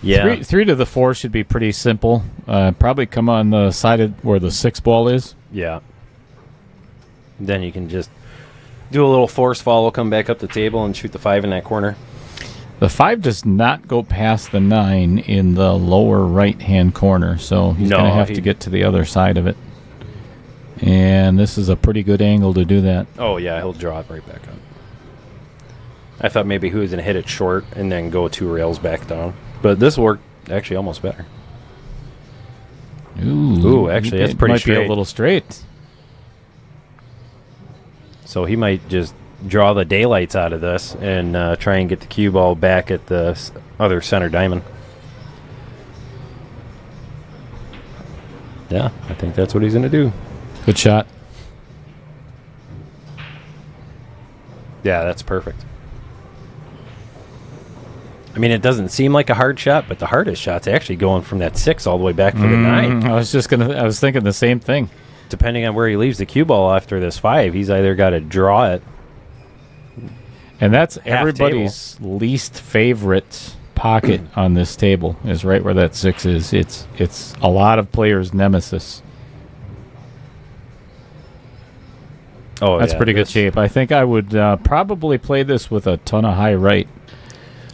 3 to the 4 should be pretty simple. Probably come on the side of where the 6 ball is. Yeah. Then you can just do a little force follow, come back up the table, and shoot the 5 in that corner. The 5 does not go past the 9 in the lower right-hand corner, so he's going to have to get to the other side of it. And this is a pretty good angle to do that. Oh, yeah, he'll draw it right back up. I thought maybe he was going to hit it short and then go 2 rails back down. But this worked actually almost better. Ooh, actually, that's pretty straight. Might be a little straight. So he might just draw the daylights out of this and try and get the cue ball back at the other center diamond. Yeah, I think that's what he's going to do. Good shot. Yeah, that's perfect. I mean, it doesn't seem like a hard shot, but the hardest shot's actually going from that 6 all the way back for the 9. I was thinking the same thing. Depending on where he leaves the cue ball after this 5, he's either got to draw it. And that's everybody's least favorite pocket on this table, is right where that 6 is. It's a lot of players' nemesis. Oh, that's pretty good shape. I think I would probably play this with a ton of high right.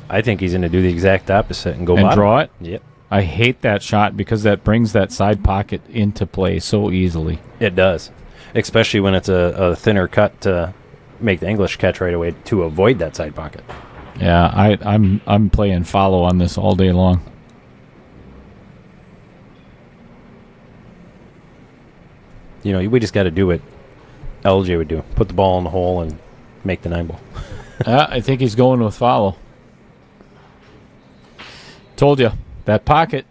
I think he's going to do the exact opposite and go bottom. Draw it? Yep. I hate that shot because that brings that side pocket into play so easily. It does, especially when it's a thinner cut to make the English catch right away to avoid that side pocket. Yeah, I'm playing follow on this all day long. You know, we just got to do it LJ would do. Put the ball in the hole and make the 9-ball. I think he's going with follow. Told you that pocket.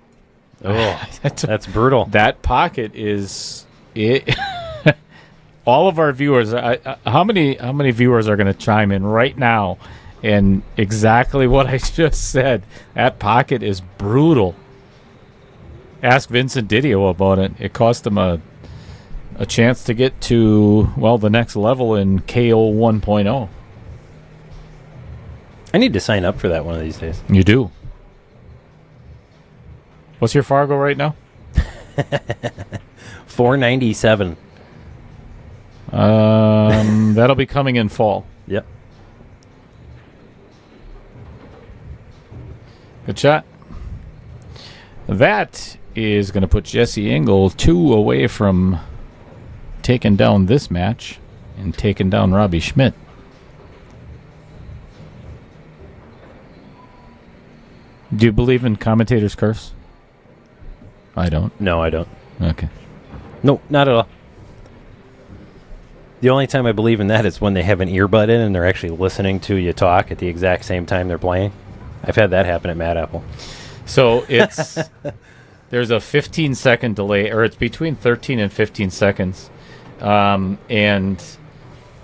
Oh, that's brutal. That pocket is it. All of our viewers. How many viewers are going to chime in right now? And exactly what I just said. That pocket is brutal. Ask Vincent Didio about it. It cost him a chance to get to, well, the next level in KO 1.0. I need to sign up for that one of these days. You do. What's your Fargo right now? $497. That'll be coming in fall. Yep. Good shot. That is going to put Jesse Engel 2 away from taking down this match and taking down Robbie Schmidt. Do you believe in commentator's curse? I don't. No, I don't. Okay. No, not at all. The only time I believe in that is when they have an earbud in and they're actually listening to you talk at the exact same time they're playing. I've had that happen at Mad Apple. So it's there's a 15-second delay, or it's between 13 and 15 seconds. And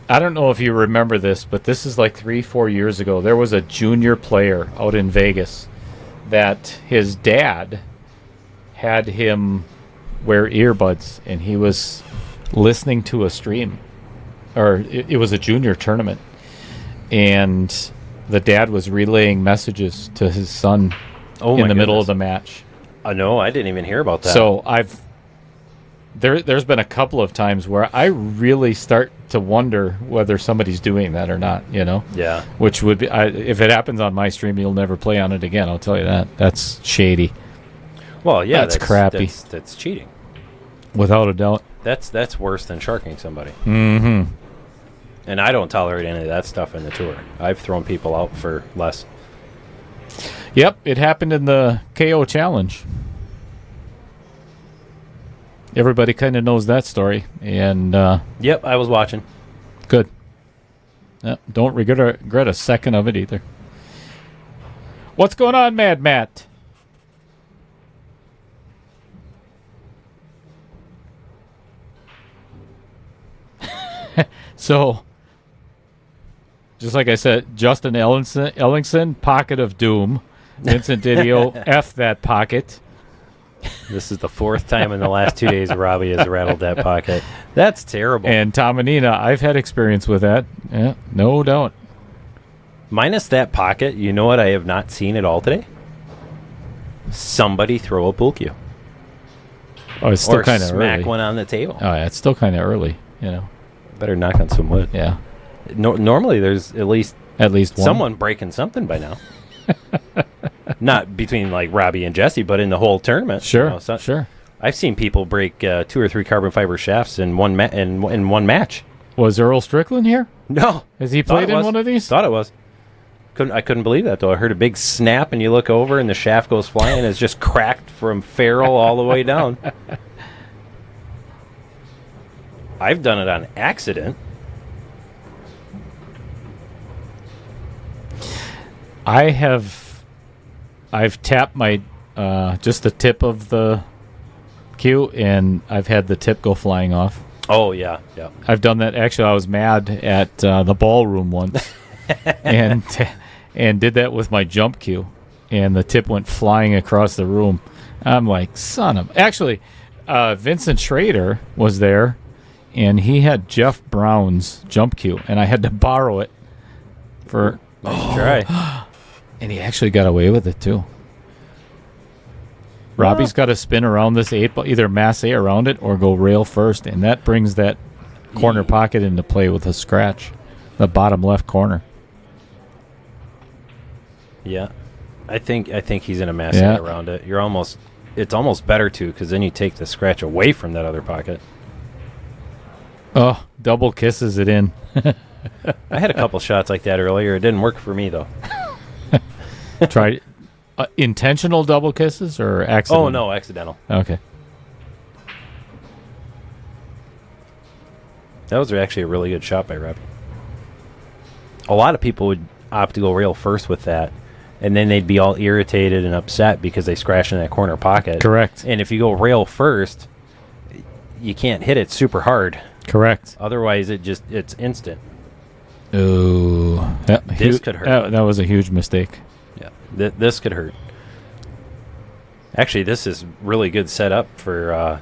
I don't know if you remember this, but this is like 3-4 years ago. There was a junior player out in Vegas that his dad had him wear earbuds, and he was listening to a stream. Or it was a junior tournament. And the dad was relaying messages to his son in the middle of the match. No, I didn't even hear about that. So there's been a couple of times where I really start to wonder whether somebody's doing that or not, you know? Yeah. Which would be, if it happens on my stream, you'll never play on it again, I'll tell you that. That's shady. Well, yeah. That's crappy. That's cheating. Without a doubt. That's worse than sharking somebody. Mm-hmm. And I don't tolerate any of that stuff in the tour. I've thrown people out for less. Yep, it happened in the KO Challenge. Everybody kind of knows that story. And yep, I was watching. Good. Yep, don't regret a second of it either. What's going on, Mad Matt? So, just like I said, Justin Ellingson, pocket of doom. Vincent Didio, F that pocket. This is the 4th time in the last 2 days Robbie has rattled that pocket. That's terrible. And Tom and Nina, I've had experience with that. Yeah, no doubt. Minus that pocket, you know what I have not seen at all today? Somebody throw a pool cue. Oh, it's still kind of early. Or smack one on the table. Oh, yeah, it's still kind of early, you know. Better knock on some wood. Yeah. Normally there's at least one. Someone breaking something by now. Not between like Robbie and Jesse, but in the whole tournament. Sure, you know, sure. I've seen people break 2 or 3 carbon fiber shafts in one match. Was Earl Strickland here? No. Has he played in one of these? Thought it was. I couldn't believe that though. I heard a big snap, and you look over, and the shaft goes flying, and it's just cracked from ferrule all the way down. I've done it on accident. I've tapped my just the tip of the cue, and I've had the tip go flying off. Oh yeah. I've done that. Actually, I was mad at the ballroom once, and did that with my jump cue, and the tip went flying across the room. I'm like, son of. Actually, Vincent Schrader was there, and he had Jeff Brown's jump cue, and I had to borrow it for. Nice try. And he actually got away with it, too. Robbie's got to spin around this 8-ball, either masse around it or go rail first, and that brings that corner pocket into play with a scratch, the bottom left corner. Yeah. I think he's in a masse around it. It's almost better, too, because then you take the scratch away from that other pocket. Oh, double kisses it in. I had a couple shots like that earlier. It didn't work for me, though. Try intentional double kisses or accidental? Oh, no, accidental. Okay. That was actually a really good shot by Robbie. A lot of people would opt to go rail first with that, and then they'd be all irritated and upset because they scratched in that corner pocket. Correct. And if you go rail first, you can't hit it super hard. Correct. Otherwise, it's instant. Oh, this could hurt. That was a huge mistake. Yeah, this could hurt. Actually, this is really good setup for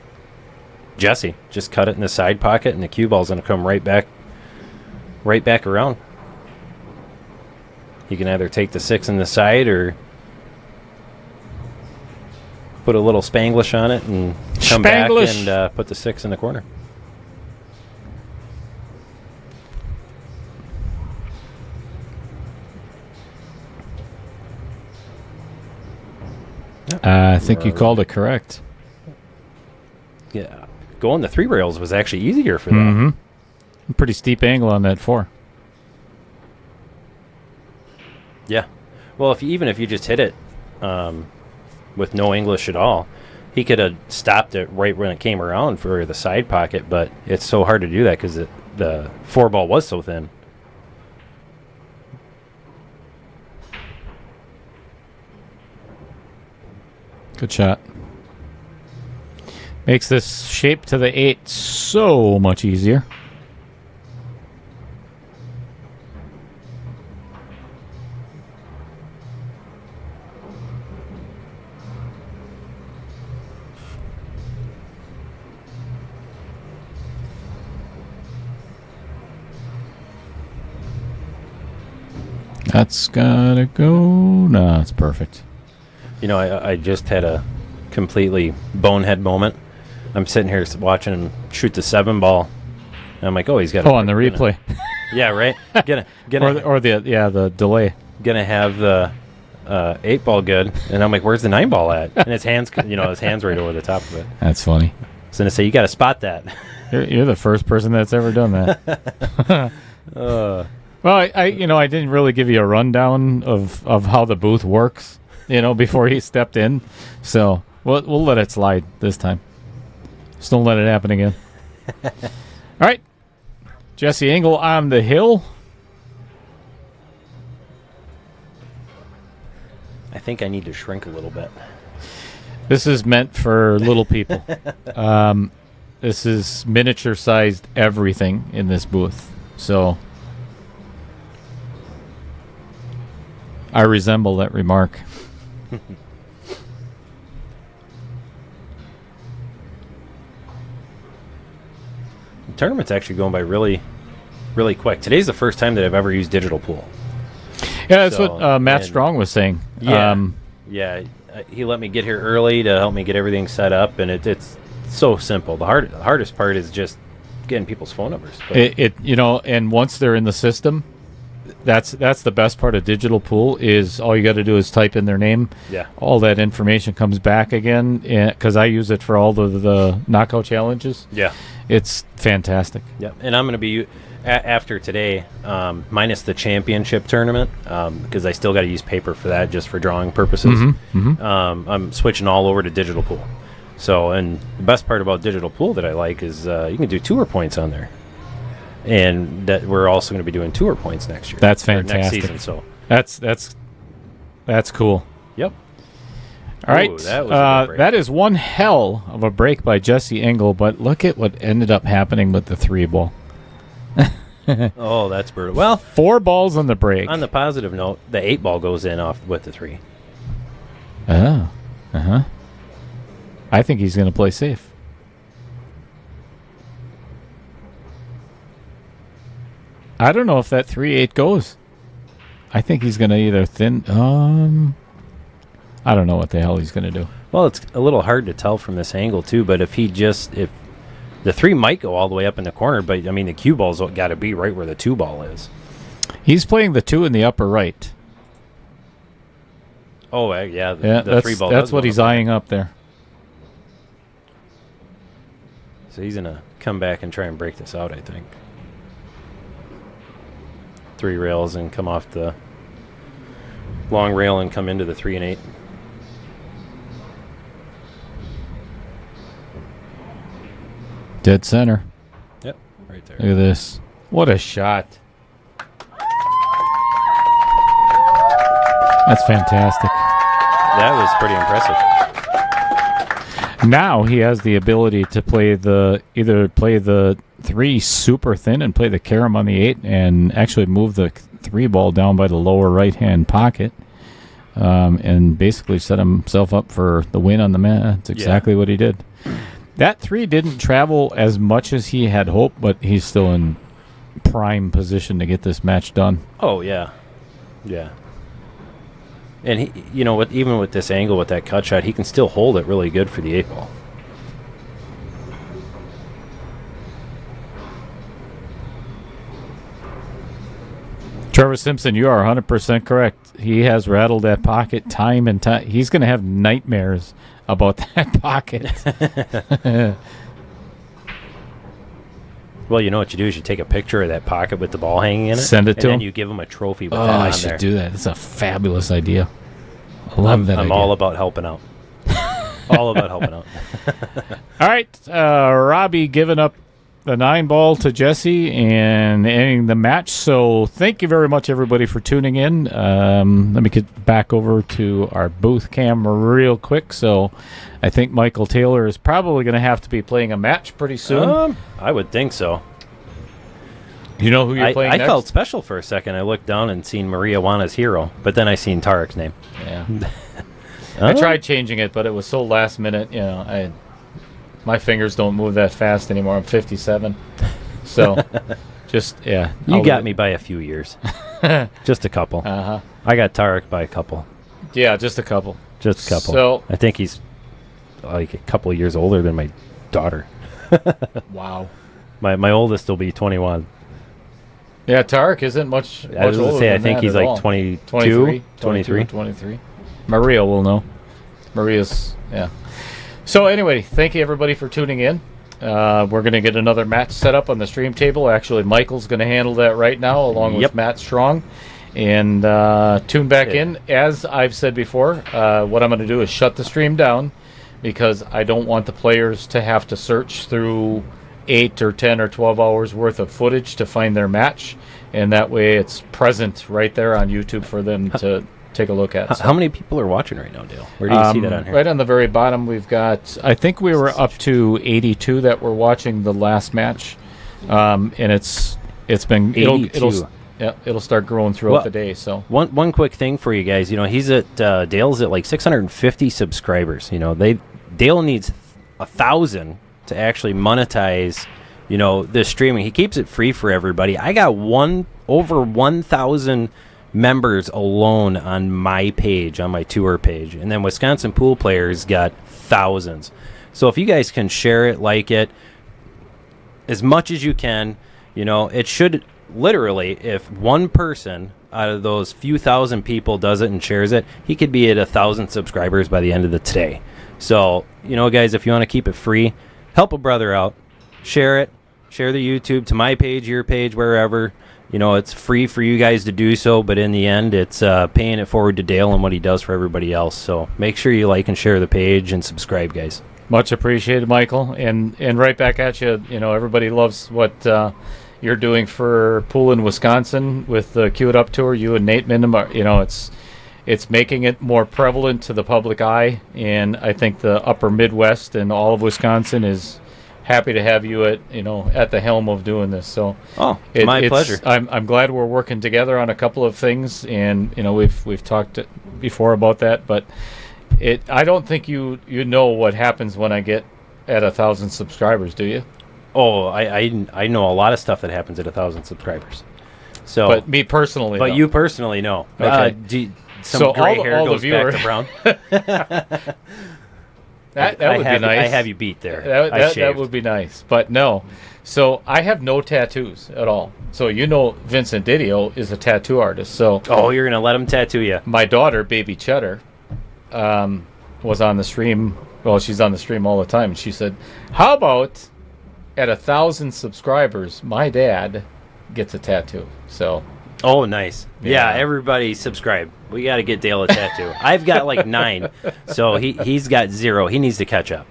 Jesse. Just cut it in the side pocket, and the cue ball's going to come right back around. He can either take the 6 in the side or put a little Spanglish on it and come back and put the 6 in the corner. I think you called it correct. Yeah. Going the 3 rails was actually easier for Mm-hmm. them. Pretty steep angle on that 4. Yeah. Well, even if you just hit it with no English at all, he could have stopped it right when it came around for the side pocket, but it's so hard to do that because the 4 ball was so thin. Good shot. Makes this shape to the 8 so much easier. That's gotta go. No, it's perfect. You know, I just had a completely bonehead moment. I'm sitting here watching him shoot the 7 ball. And I'm like, oh, he's got. On the replay. Yeah, right. or the delay. Gonna have the 8 ball good, and I'm like, where's the 9 ball at? And his hands right over the top of it. That's funny. So I say, you got to spot that. You're the first person that's ever done that. Well, I didn't really give you a rundown of how the booth works, before he stepped in. So we'll let it slide this time. Just don't let it happen again. All right. Jesse Engel on the hill. I think I need to shrink a little bit. This is meant for little people. This is miniature-sized everything in this booth. So I resemble that remark. The tournament's actually going by really, really quick. Today's the first time that I've ever used digital pool. Yeah, that's what Matt Strong was saying. Yeah, he let me get here early to help me get everything set up, and it's so simple. The hardest part is just getting people's phone numbers. And once they're in the system, that's the best part of digital pool is all you got to do is type in their name. Yeah. All that information comes back again because I use it for all the knockout challenges. Yeah. It's fantastic. Yeah, and I'm going to be after today, minus the championship tournament, because I still got to use paper for that just for drawing purposes. I'm switching all over to digital pool. So, and the best part about digital pool that I like is you can do tour points on there, and that we're also going to be doing tour points next year. That's fantastic. Next season. So that's cool. Yep. All right, that is one hell of a break by Jesse Engel, but look at what ended up happening with the 3 ball. Oh, that's brutal. Well, 4 balls on the break. On the positive note, the 8 ball goes in off with the 3. Oh, I think he's going to play safe. I don't know if that 3-8 goes. I think he's going to either I don't know what the hell he's going to do. Well, it's a little hard to tell from this angle, too, but if the 3 might go all the way up in the corner, but, I mean, the cue ball's got to be right where the 2 ball is. He's playing the 2 in the upper right. Oh, yeah, the 3 ball. That's what he's eyeing up there. So he's going to come back and try and break this out, I think. 3 rails and come off the long rail and come into the 3 and 8. Dead center. Yep, right there. Look at this. What a shot. That's fantastic. That was pretty impressive. Now he has the ability to play either play the 3 super thin and play the carom on the 8 and actually move the 3 ball down by the lower right-hand pocket and basically set himself up for the win on the mat. That's exactly what he did. That 3 didn't travel as much as he had hoped, but he's still in prime position to get this match done. Oh, yeah. Yeah. And, he, you know, even with this angle, with that cut shot, he can still hold it really good for the 8 ball. Trevor Simpson, you are 100% correct. He has rattled that pocket time and time. He's going to have nightmares about that pocket. Well, you know what you do is you take a picture of that pocket with the ball hanging in it. Send it to him. And then you give him a trophy with Oh, that on I there. should do that. That's a fabulous idea. I love that I'm idea. all about helping out. All about helping out. All right, Robbie giving up the 9 ball to Jesse and ending the match. So thank you very much, everybody, for tuning in. Let me get back over to our booth cam real quick. So I think Michael Taylor is probably going to have to be playing a match pretty soon. I would think so. You know who you're playing I next? felt special for a second. I looked down and seen Maria Juana's hero, but then I seen Tarek's name. Yeah. I tried changing it, but it was so last minute. You know, my fingers don't move that fast anymore. I'm 57. So, You got me by a few years. Just a couple. Uh-huh. I got Tarek by a couple. Yeah, just a couple. Just a couple. So, I think he's like a couple of years older than my daughter. wow. My oldest will be 21. Yeah, Tarek isn't much I was going older to say, I than think that he's at like all. 22. 23. Maria will know. Maria's, yeah. So anyway, thank you everybody for tuning in. We're going to get another match set up on the stream table. Actually, Michael's going to handle that right now along with Matt Strong. And tune back in. As I've said before, what I'm going to do is shut the stream down because I don't want the players to have to search through 8 or 10 or 12 hours worth of footage to find their match. And that way it's present right there on YouTube for them to take a look at. How many people are watching right now, Dale? Where do you see that on here? Right on the very bottom, we've got, I think we were up to 82 that were watching the last match. And it's been 82. It'll start growing throughout the day. So one quick thing for you guys, you know, he's at Dale's at like 650 subscribers. You know, Dale needs 1,000 to actually monetize, you know, this streaming. He keeps it free for everybody. I got over 1,000 members alone on my page, on my tour page, and then Wisconsin Pool Players got thousands. So if you guys can share it, like it as much as you can, you know, it should literally, if one person out of those few thousand people does it and shares it, he could be at 1,000 subscribers by the end of the today. So, you know, guys, if you want to keep it free, help a brother out, share it, share the YouTube to my page, your page, wherever. You know, it's free for you guys to do so, but in the end, it's paying it forward to Dale and what he does for everybody else. So make sure you like and share the page and subscribe, guys. much appreciated, Michael. And right back at you. You know, everybody loves what you're doing for Pool in Wisconsin with the Cue It Up tour. You and Nate Minham are, you know, it's making it more prevalent to the public eye, and I think the upper Midwest and all of Wisconsin is happy to have you at the helm of doing this. So my pleasure. I'm glad we're working together on a couple of things, and you know we've talked before about that, but I don't think you know what happens when I get at 1,000 subscribers, do you? Oh, I know a lot of stuff that happens at 1,000 subscribers. So, but me personally, but though. you personally know. Okay. Some so gray all hair the goes viewers, back to brown. that would be nice. I have you beat there. That would be nice. But no. So I have no tattoos at all. So you know Vincent Didio is a tattoo artist. So you're going to let him tattoo you. My daughter, Baby Cheddar, was on the stream. Well, she's on the stream all the time. And she said, how about at 1,000 subscribers, my dad gets a tattoo. So... Oh, nice. Yeah, everybody subscribe. We got to get Dale a tattoo. I've got like 9, so he's got 0. He needs to catch up.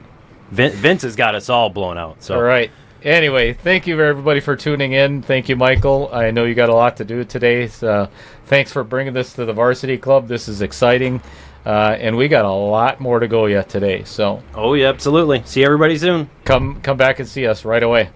Vince has got us all blown out. So all right. Anyway, thank you everybody for tuning in. Thank you, Michael. I know you got a lot to do today. So thanks for bringing this to the Varsity Club. This is exciting. And we got a lot more to go yet today. So oh yeah, absolutely. See everybody soon. Come back and see us right away.